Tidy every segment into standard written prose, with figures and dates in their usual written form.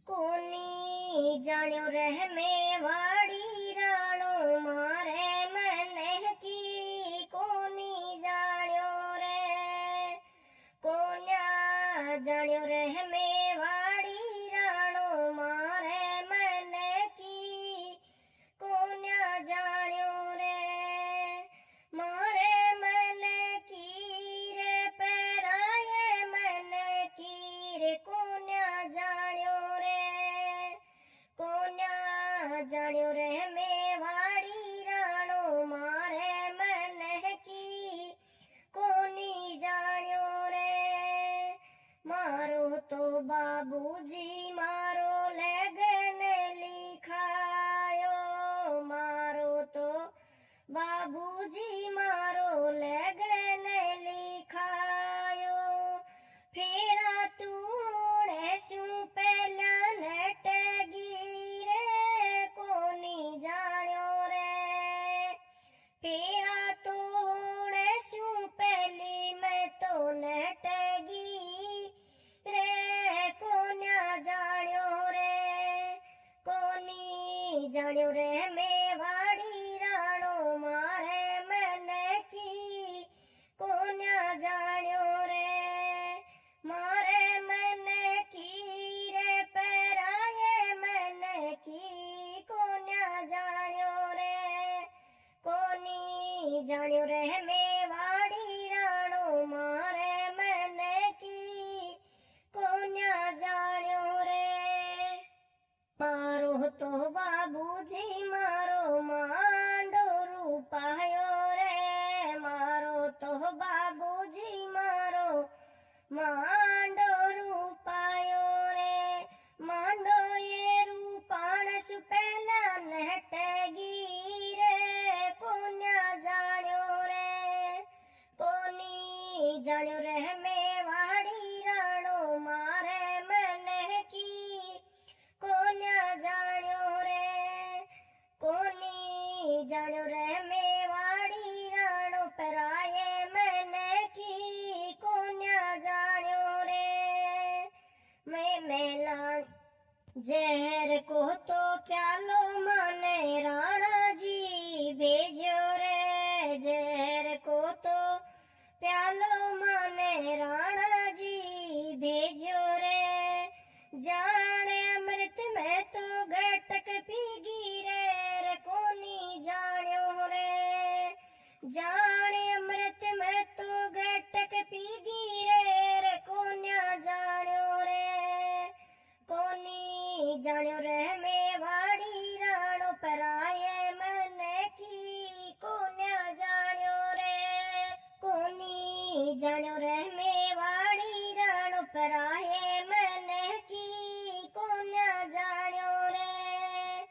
कोनी जाण्यो रह मेवाड़ी राणो मारे मन की कोनी जाण्यो रे कोन्या जाण्यो रह मेवाड़ी राणो मारे मन की कोन्या जाण्यो रे मारे मन की रे पराये मन की रे कोन्या जाण्यो जाण्यो रे मेवाड़ी राणो मारे मन की कोनी जाण्यो रे मारो तो बाबूजी मारो लगन लिखायो मारो तो बाबूजी मारो लगन लिखायो फेरा तूने शू पहला नटगी जाण्यो रे फेरा तोड़े शू पहली मैं तो नटगी रे कोन्या जाण्यो रे कोनी जाण्यो रे मेवाड़ी राणो मारे मन की कोन्या जाण्यो रे मारे मन की रे पराये मन की कोन्या जाण्यो रे कोनी जाण्यो रे मेवाड़ी राणो मारे मन की कोन्या जाण्यो रे मारो तो बाबूजी मारो मांडो रूपायो रे मारो तो बाबूजी मारो मांडो रूपायो रे मांडो ये रूपाण सु पहला नटगी रे कोन्या जाण्यो रे कोनी जाण्यो रे मेवाड़ी राणो मारे मन की कोन्या जाण्यो रे कोनी जाण्यो रे मेवाड़ी राणो पराये मन की कोन्या जाण्यो रे मैं मेला जहर को तो प्यालो माने राणा जी भेजो रे जहर को तो प्यालो माने राणा जी भेजो रे जाने अमृत में तो घटक पीगी रे कोनी जाण्यो रे जाने अमृत में तो घटक पीगी रे कोन्या जाण्यो रे कोनी जाण्यो रे मेवाड़ी राणो पराये मन की कोन्या जाण्यो रे कोनी जाण्यो रे मेवाड़ी राणो पराये मन की कोन्या जाण्यो रे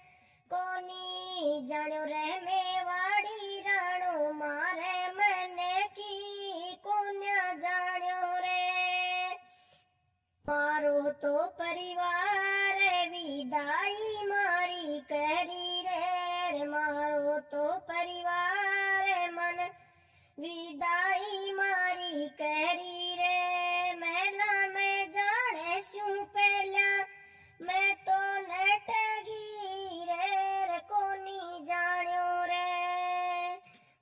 कोनी जाण्यो रे मेवाड़ी राणो मारे मन की कोन्या जाण्यो रे मारो तो परिवार विदाई मारी करी रे मारो तो परिवार मन विदाई मारी करी रे मेला में जाने शू पहला मैं तो नटगी रे कोनी जाण्यो रे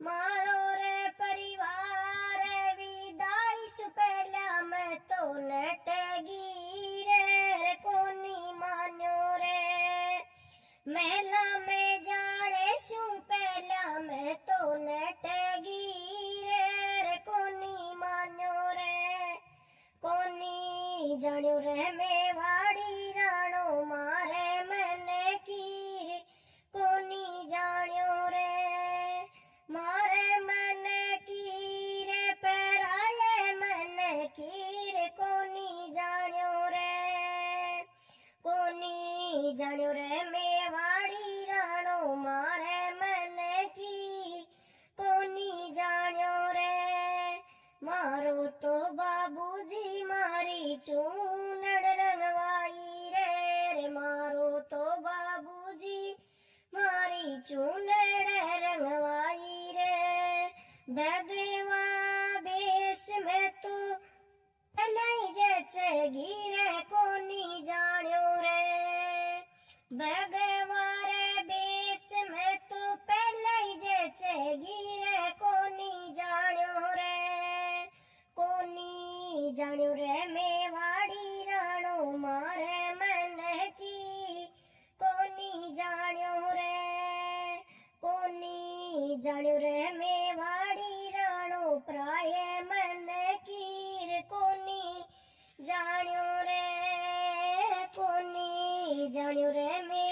मारो रे परिवार विदाई सु पहला मैं तो नटगी रे कोनी मान्यो रे मेला में जाने शू पहला मैं तो नटगी रे कोनी मान्यो रे कोनी जाण्यो रे मेवाड़ी राणो मारे मन की कोनी जाण्यो रे मारे मन की रे पराये मन की रे कोनी जाण्यो रे कोनी जाण्यो रे मेवाड़ी राणो मारे मन की कोनी जाण्यो रे मारो तो बाबूजी मारी चूनड़ रंगवाई रे मारो तो बाबूजी मारी चूनड़ रंगवाई रे भगवा बेस में तो लाई जचगी रे कोनी जाण्यो रे भगवारे बेस में तो पहले ही जचेगी रे कोनी जान्यो रे मेवाड़ी राणो मारे मन की कोनी जान्यो रे मेवाड़ी राणो प्राय मन कीर कोनी जान्यो रे मेवाड़ी